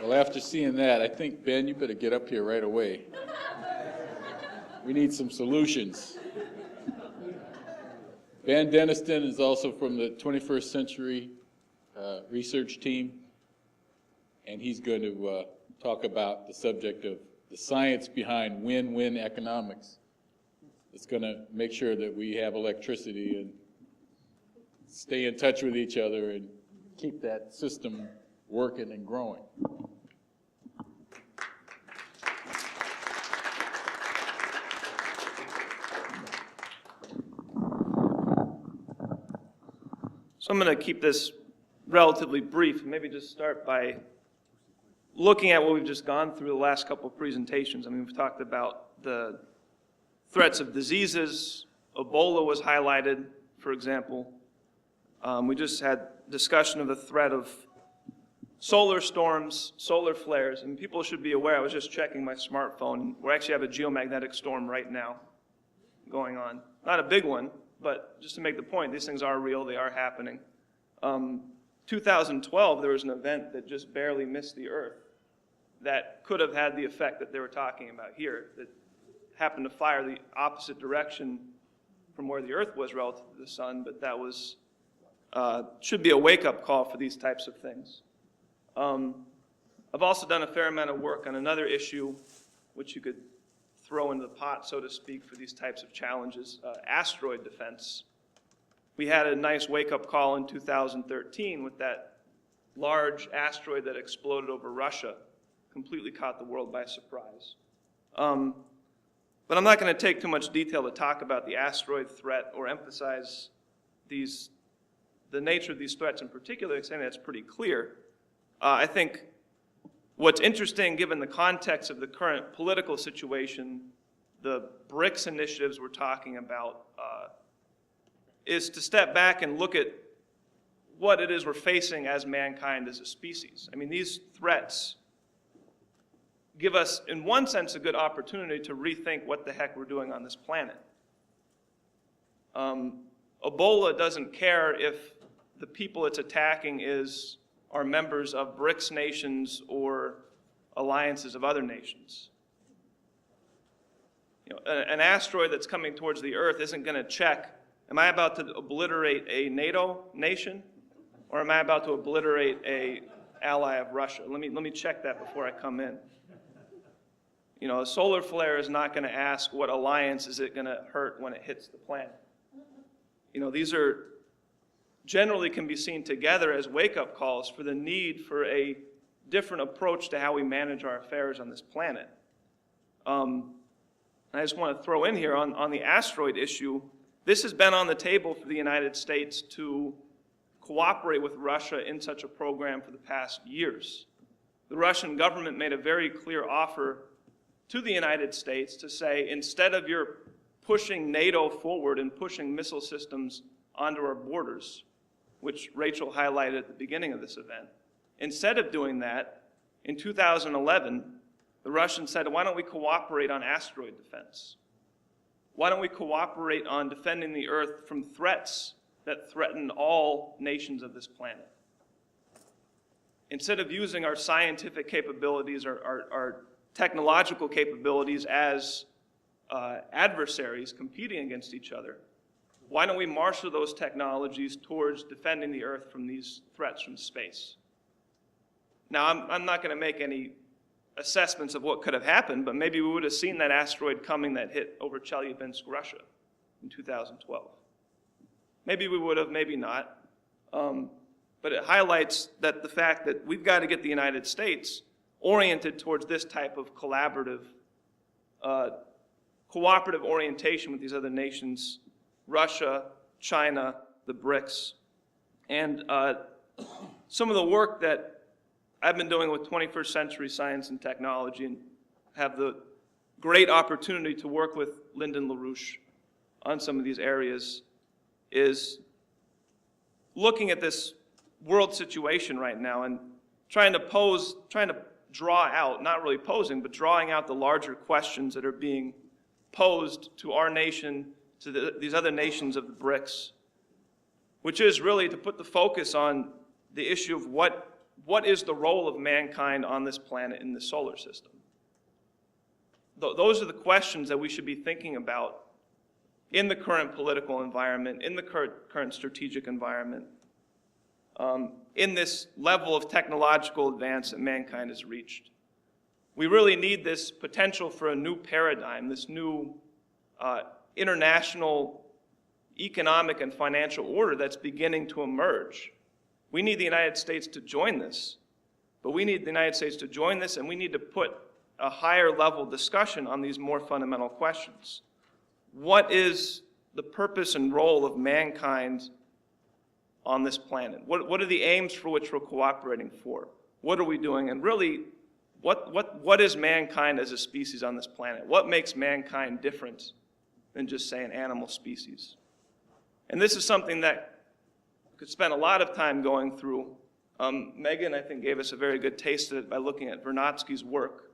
Well, after seeing that, I think, Ben, you better get up here right away. We need some solutions. Ben Deniston is also from the 21st Century Research Team, and he's going to talk about the subject of the science behind win-win economics. It's going to make sure that we have electricity and stay in touch with each other and keep that system working and growing. So I'm going to keep this relatively brief, and maybe just start by looking at what we've just gone through the last couple of presentations. I mean, we've talked about the threats of diseases. Ebola was highlighted, for example. We just had discussion of the threat of solar storms, solar flares, and people should be aware. I was just checking my smartphone. We actually have a geomagnetic storm right now going on. Not a big one, but just to make the point, these things are real, they are happening. 2012, there was an event that just barely missed the Earth that could have had the effect that they were talking about here, that happened to fire the opposite direction from where the Earth was relative to the sun, but that was should be a wake-up call for these types of things. I've also done a fair amount of work on another issue, which you could throw into the pot, so to speak, for these types of challenges, asteroid defense. We had a nice wake-up call in 2013 with that large asteroid that exploded over Russia, completely caught the world by surprise. But I'm not going to take too much detail to talk about the asteroid threat or emphasize the nature of these threats in particular, because I think that's pretty clear. I think what's interesting, given the context of the current political situation, the BRICS initiatives we're talking about, is to step back and look at what it is we're facing as mankind, as a species. I mean, these threats give us, in one sense, a good opportunity to rethink what the heck we're doing on this planet. Ebola doesn't care if the people it's attacking are members of BRICS nations or alliances of other nations. You know, an asteroid that's coming towards the Earth isn't going to check, am I about to obliterate a NATO nation, or am I about to obliterate an ally of Russia? Let me check that before I come in. You know, a solar flare is not going to ask what alliance is it going to hurt when it hits the planet. You know, these are generally can be seen together as wake-up calls for the need for a different approach to how we manage our affairs on this planet. I just want to throw in here on the asteroid issue, this has been on the table for the United States to cooperate with Russia in such a program for the past years. The Russian government made a very clear offer to the United States to say, instead of your pushing NATO forward and pushing missile systems onto our borders, which Rachel highlighted at the beginning of this event, instead of doing that, in 2011, the Russians said, why don't we cooperate on asteroid defense? Why don't we cooperate on defending the Earth from threats that threaten all nations of this planet? Instead of using our scientific capabilities, our technological capabilities as adversaries competing against each other, why don't we marshal those technologies towards defending the Earth from these threats from space? Now, I'm not going to make any assessments of what could have happened, but maybe we would have seen that asteroid coming that hit over Chelyabinsk, Russia in 2012. Maybe we would have, maybe not. But it highlights that the fact that we've got to get the United States oriented towards this type of collaborative, cooperative orientation with these other nations, Russia, China, the BRICS. And some of the work that I've been doing with 21st century science and technology, and have the great opportunity to work with Lyndon LaRouche on some of these areas, is looking at this world situation right now and trying to draw out, not really posing, but drawing out the larger questions that are being posed to our nation, to these other nations of the BRICS, which is really to put the focus on the issue of what what is the role of mankind on this planet in the solar system? Those are the questions that we should be thinking about in the current political environment, in the current strategic environment, in this level of technological advance that mankind has reached. We really need this potential for a new paradigm, this new international economic and financial order that's beginning to emerge. We need the United States to join this, but we need the United States to join this, and we need to put a higher level discussion on these more fundamental questions. What is the purpose and role of mankind on this planet? What are the aims for which we're cooperating for? What are we doing? And really, what is mankind as a species on this planet? What makes mankind different than just, say, an animal species? And this is something that we could spend a lot of time going through. Megan, I think, gave us a very good taste of it by looking at Vernadsky's work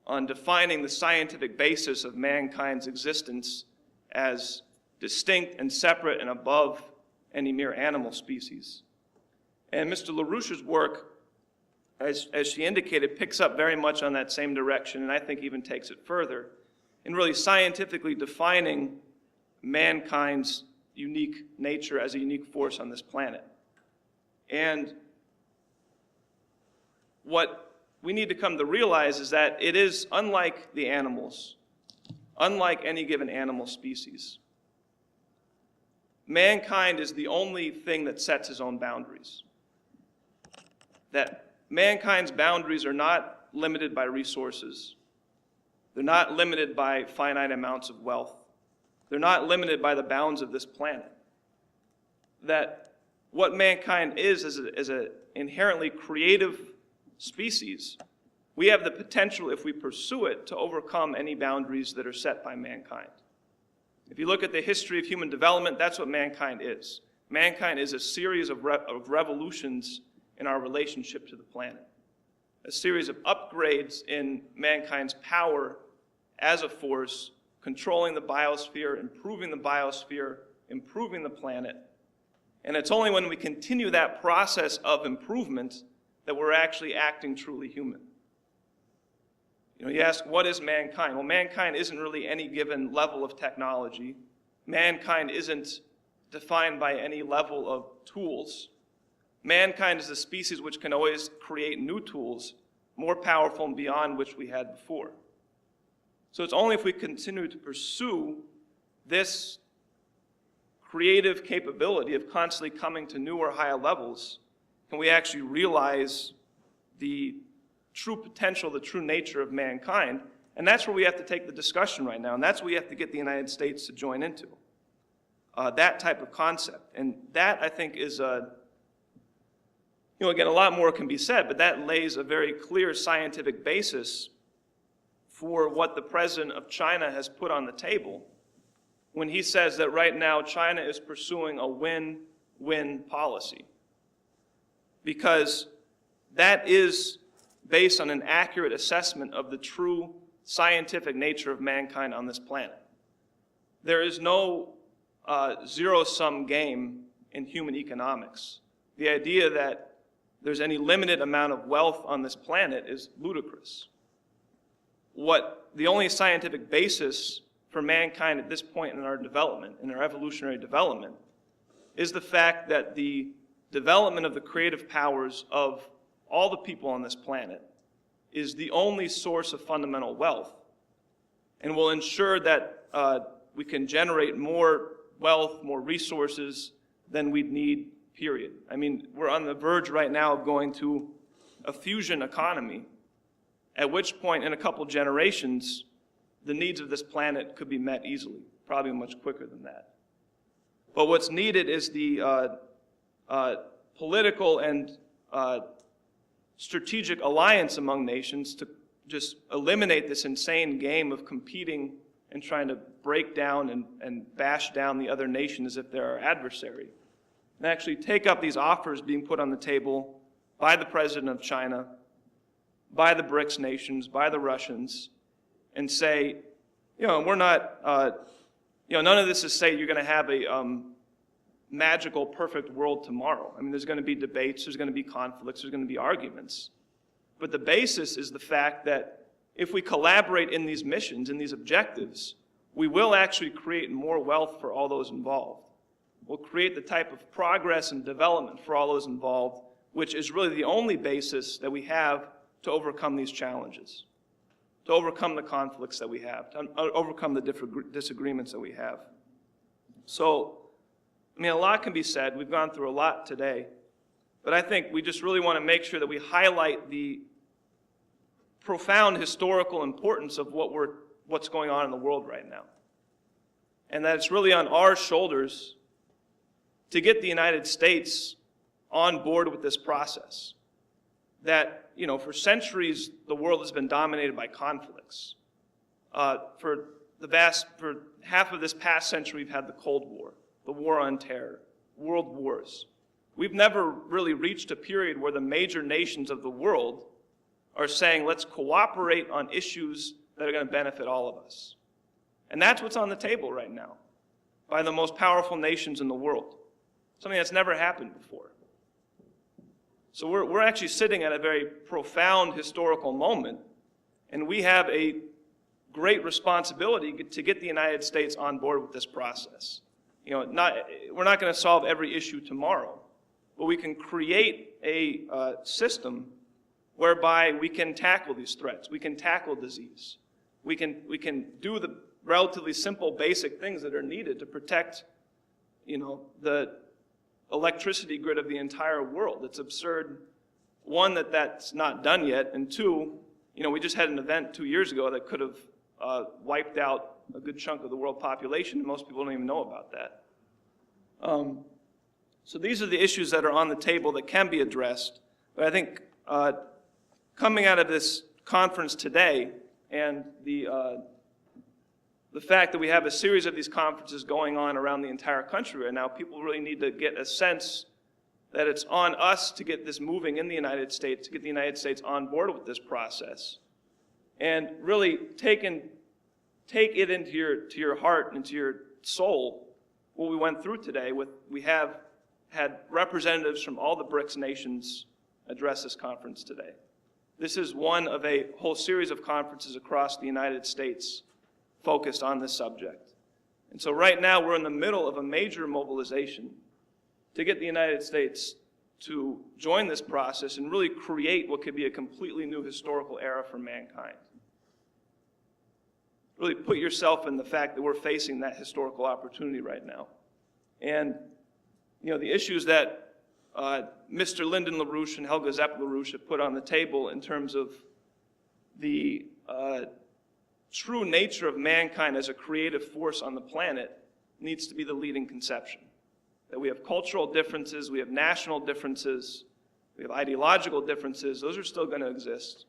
on defining the scientific basis of mankind's existence as distinct and separate and above any mere animal species. And Mr. LaRouche's work, as she indicated, picks up very much on that same direction, and I think even takes it further in really scientifically defining mankind's unique nature as a unique force on this planet. And what we need to come to realize is that it is unlike the animals, unlike any given animal species. Mankind is the only thing that sets his own boundaries. That mankind's boundaries are not limited by resources. They're not limited by finite amounts of wealth. They're not limited by the bounds of this planet. That what mankind is an inherently creative species. We have the potential, if we pursue it, to overcome any boundaries that are set by mankind. If you look at the history of human development, that's what mankind is. Mankind is a series of revolutions in our relationship to the planet. A series of upgrades in mankind's power as a force, controlling the biosphere, improving the planet. And it's only when we continue that process of improvement that we're actually acting truly human. You ask, what is mankind? Well, mankind isn't really any given level of technology. Mankind isn't defined by any level of tools. Mankind is a species which can always create new tools, more powerful and beyond which we had before. So it's only if we continue to pursue this creative capability of constantly coming to newer, higher levels can we actually realize the true potential, the true nature of mankind. And that's where we have to take the discussion right now. And that's what we have to get the United States to join into, that type of concept. And that, I think, is, again, a lot more can be said, but that lays a very clear scientific basis for what the president of China has put on the table when he says that right now China is pursuing a win-win policy. Because that is based on an accurate assessment of the true scientific nature of mankind on this planet. There is no zero-sum game in human economics. The idea that there's any limited amount of wealth on this planet is ludicrous. The only scientific basis for mankind at this point in our development, in our evolutionary development, is the fact that the development of the creative powers of all the people on this planet is the only source of fundamental wealth and will ensure that we can generate more wealth, more resources than we'd need, period. I mean, we're on the verge right now of going to a fusion economy, at which point in a couple generations, the needs of this planet could be met easily, probably much quicker than that. But what's needed is the political and strategic alliance among nations to just eliminate this insane game of competing and trying to break down and bash down the other nation as if they're our adversary. And actually take up these offers being put on the table by the president of China, by the BRICS nations, by the Russians, and say, we're not, none of this is say you're going to have a magical, perfect world tomorrow. I mean, there's going to be debates, there's going to be conflicts, there's going to be arguments. But the basis is the fact that if we collaborate in these missions, in these objectives, we will actually create more wealth for all those involved. We'll create the type of progress and development for all those involved, which is really the only basis that we have to overcome these challenges, to overcome the conflicts that we have, to overcome the different disagreements that we have. So, I mean, a lot can be said. We've gone through a lot today. But I think we just really want to make sure that we highlight the profound historical importance of what's going on in the world right now. And that it's really on our shoulders to get the United States on board with this process. That, for centuries, the world has been dominated by conflicts. For half of this past century, we've had the Cold War, the War on Terror, world wars. We've never really reached a period where the major nations of the world are saying, let's cooperate on issues that are going to benefit all of us. And that's what's on the table right now by the most powerful nations in the world. Something that's never happened before. So we're actually sitting at a very profound historical moment, and we have a great responsibility to get the United States on board with this process. We're not going to solve every issue tomorrow, but we can create a system whereby we can tackle these threats. We can tackle disease. We can do the relatively simple, basic things that are needed to protect, the electricity grid of the entire world. It's absurd, one, that's not done yet, and two, we just had an event 2 years ago that could have wiped out a good chunk of the world population, and most people don't even know about that. So these are the issues that are on the table that can be addressed. But I think coming out of this conference today and the fact that we have a series of these conferences going on around the entire country right now, people really need to get a sense that it's on us to get this moving in the United States, to get the United States on board with this process. And really take it into your heart and into your soul what we went through today. We have had representatives from all the BRICS nations address this conference today. This is one of a whole series of conferences across the United States focused on this subject. And so right now we're in the middle of a major mobilization to get the United States to join this process and really create what could be a completely new historical era for mankind. Really put yourself in the fact that we're facing that historical opportunity right now. And, the issues that Mr. Lyndon LaRouche and Helga Zepp LaRouche have put on the table in terms of the true nature of mankind as a creative force on the planet needs to be the leading conception. That we have cultural differences, we have national differences, we have ideological differences. Those are still going to exist.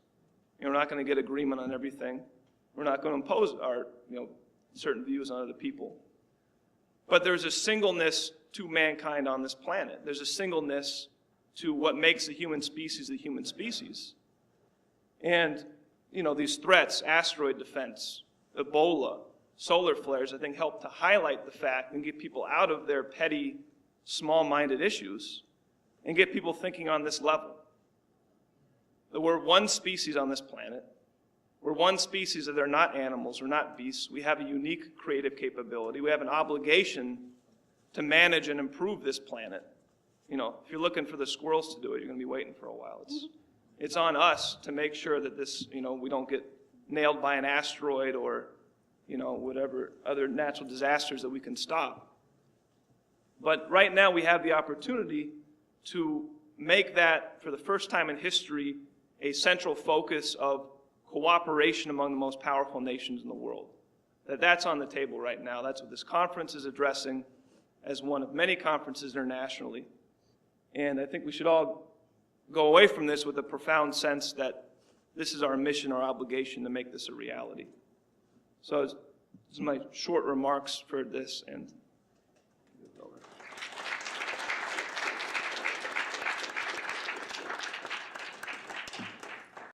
We're not going to get agreement on everything. We're not going to impose our, certain views on other people. But there's a singleness to mankind on this planet. There's a singleness to what makes the human species the human species. And, these threats, asteroid defense, Ebola, solar flares, I think help to highlight the fact and get people out of their petty, small-minded issues and get people thinking on this level. That we're one species on this planet. We're one species that are not animals, we're not beasts. We have a unique creative capability. We have an obligation to manage and improve this planet. If you're looking for the squirrels to do it, you're going to be waiting for a while. It's on us to make sure that this, we don't get nailed by an asteroid or, whatever other natural disasters that we can stop. But right now we have the opportunity to make that, for the first time in history, a central focus of cooperation among the most powerful nations in the world. That's on the table right now. That's what this conference is addressing as one of many conferences internationally. And I think we should all go away from this with a profound sense that this is our mission, our obligation to make this a reality. So these are my short remarks for this, and